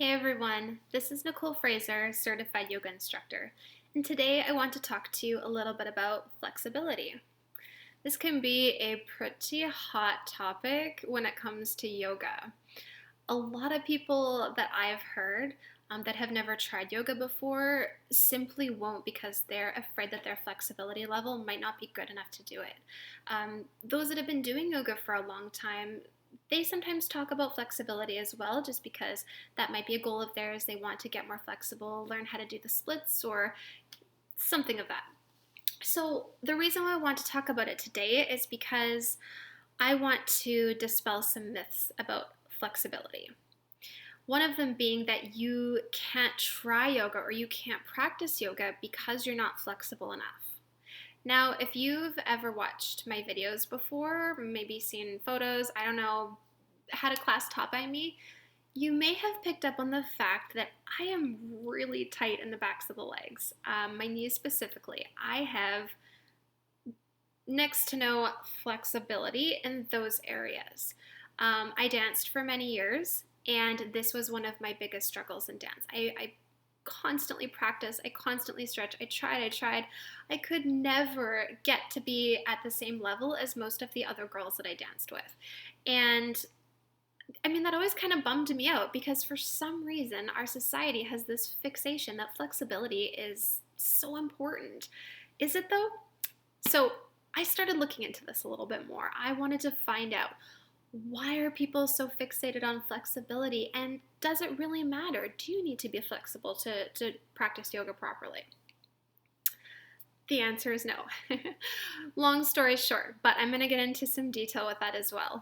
Hey everyone, this is Nicole Fraser, certified yoga instructor, and today I want to talk to you a little bit about flexibility. This can be a pretty hot topic when it comes to yoga. A lot of people that I've heard that have never tried yoga before simply won't because they're afraid that their flexibility level might not be good enough to do it. Those that have been doing yoga for a long time, they sometimes talk about flexibility as well, just because that might be a goal of theirs. They want to get more flexible, learn how to do the splits, or something of that. So, the reason why I want to talk about it today is because I want to dispel some myths about flexibility. One of them being that you can't try yoga or you can't practice yoga because you're not flexible enough. Now, if you've ever watched my videos before, maybe seen photos, I don't know, had a class taught by me, you may have picked up on the fact that I am really tight in the backs of the legs, my knees specifically. I have next to no flexibility in those areas. I danced for many years, and this was one of my biggest struggles in dance. I constantly practiced, I constantly stretched, I tried. I could never get to be at the same level as most of the other girls that I danced with. And I mean, that always kind of bummed me out because for some reason our society has this fixation that flexibility is so important. Is it though? So I started looking into this a little bit more. I wanted to find out, why are people so fixated on flexibility, and does it really matter? Do you need to be flexible to practice yoga properly? The answer is no. Long story short, but I'm going to get into some detail with that as well.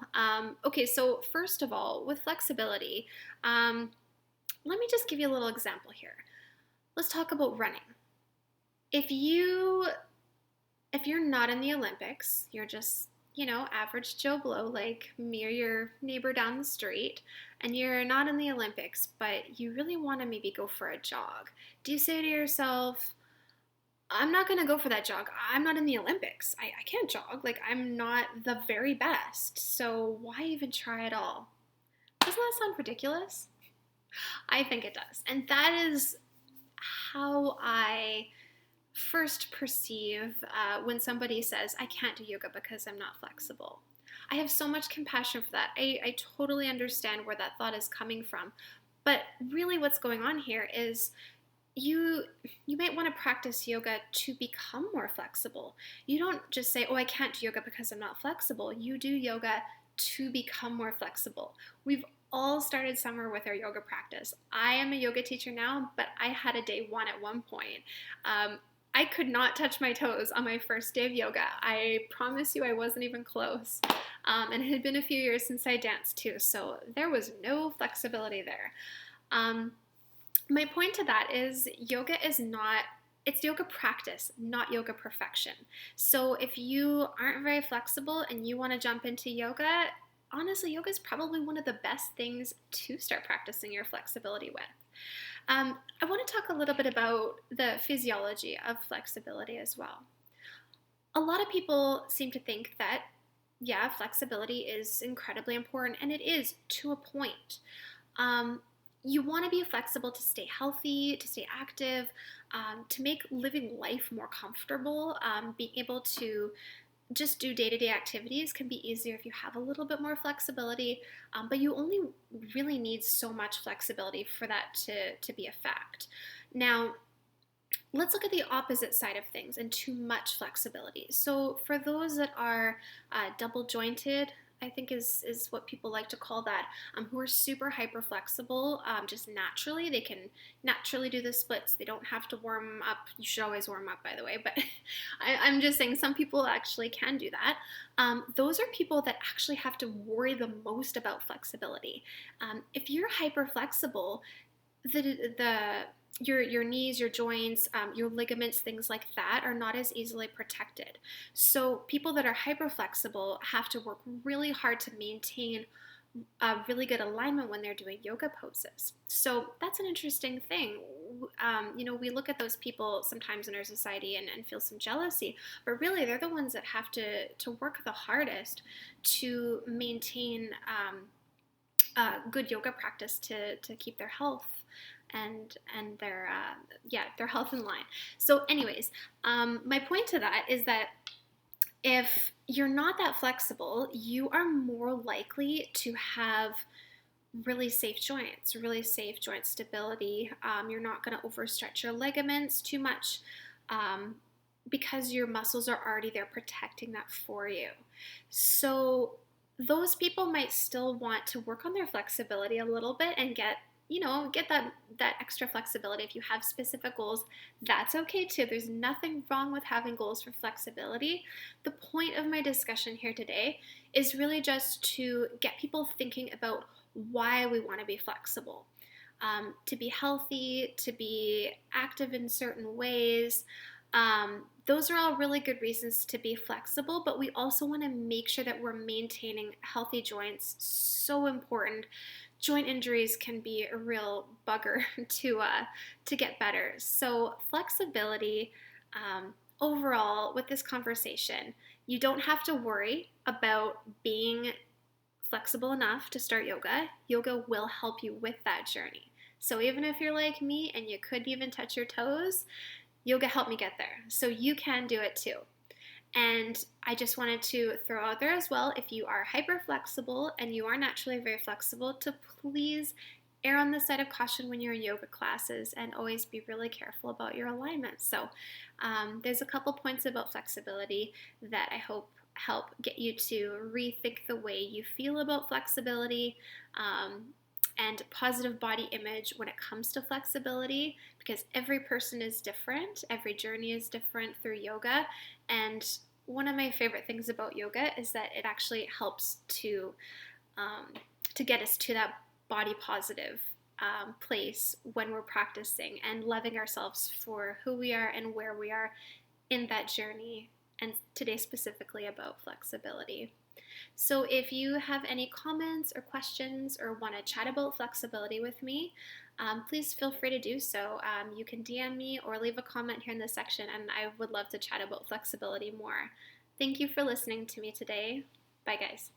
Okay, so first of all, with flexibility, let me just give you a little example here. Let's talk about running. If you're not in the Olympics, you're just, average Joe Blow like me or your neighbor down the street, and you're not in the Olympics, but you really want to maybe go for a jog. Do you say to yourself, I'm not going to go for that jog. I'm not in the Olympics. I can't jog. Like, I'm not the very best. So why even try at all? Doesn't that sound ridiculous? I think it does. And that is how I first perceive when somebody says, I can't do yoga because I'm not flexible. I have so much compassion for that. I totally understand where that thought is coming from. But really what's going on here is you might want to practice yoga to become more flexible. You don't just say, oh, I can't do yoga because I'm not flexible. You do yoga to become more flexible. We've all started somewhere with our yoga practice. I am a yoga teacher now, but I had a day one at one point. I could not touch my toes on my first day of yoga. I promise you I wasn't even close. And it had been a few years since I danced too, so there was no flexibility there. My point to that is yoga is not, it's yoga practice, not yoga perfection. So if you aren't very flexible and you want to jump into yoga, honestly, yoga is probably one of the best things to start practicing your flexibility with. I want to talk a little bit about the physiology of flexibility as well. A lot of people seem to think that, yeah, flexibility is incredibly important, and it is to a point. You want to be flexible to stay healthy, to stay active, to make living life more comfortable. Being able to just do day-to-day activities can be easier if you have a little bit more flexibility, but you only really need so much flexibility for that to be a fact. Now, let's look at the opposite side of things and too much flexibility. So for those that are double jointed, I think is what people like to call that, who are super hyper flexible, just naturally. They can naturally do the splits. They don't have to warm up. You should always warm up, by the way, but I'm just saying some people actually can do that. Those are people that actually have to worry the most about flexibility. If you're hyper flexible, your knees, your joints, your ligaments, things like that are not as easily protected. So people that are hyperflexible have to work really hard to maintain a really good alignment when they're doing yoga poses. So that's an interesting thing. We look at those people sometimes in our society and feel some jealousy, but really they're the ones that have to work the hardest to maintain good yoga practice to keep their health and their health in line. So, anyways, my point to that is that if you're not that flexible, you are more likely to have really safe joint stability. You're not going to overstretch your ligaments too much um, because your muscles are already there protecting that for you. So those people might still want to work on their flexibility a little bit and get that extra flexibility. If you have specific goals, that's okay too. There's nothing wrong with having goals for flexibility. The point of my discussion here today is really just to get people thinking about why we want to be flexible. To be healthy, to be active in certain ways. Those are all really good reasons to be flexible, but we also want to make sure that we're maintaining healthy joints. So important. Joint injuries can be a real bugger to get better. So flexibility, overall, with this conversation, you don't have to worry about being flexible enough to start yoga. Yoga will help you with that journey. So even if you're like me and you couldn't even touch your toes, yoga helped me get there. So you can do it too. And I just wanted to throw out there as well, if you are hyper flexible and you are naturally very flexible, to please err on the side of caution when you're in yoga classes and always be really careful about your alignment. So there's a couple points about flexibility that I hope help get you to rethink the way you feel about flexibility and positive body image when it comes to flexibility, because every person is different, every journey is different through yoga. And one of my favorite things about yoga is that it actually helps to get us to that body positive place when we're practicing and loving ourselves for who we are and where we are in that journey, and today specifically about flexibility. So if you have any comments or questions or want to chat about flexibility with me, please feel free to do so. You can DM me or leave a comment here in this section, and I would love to chat about flexibility more. Thank you for listening to me today. Bye, guys.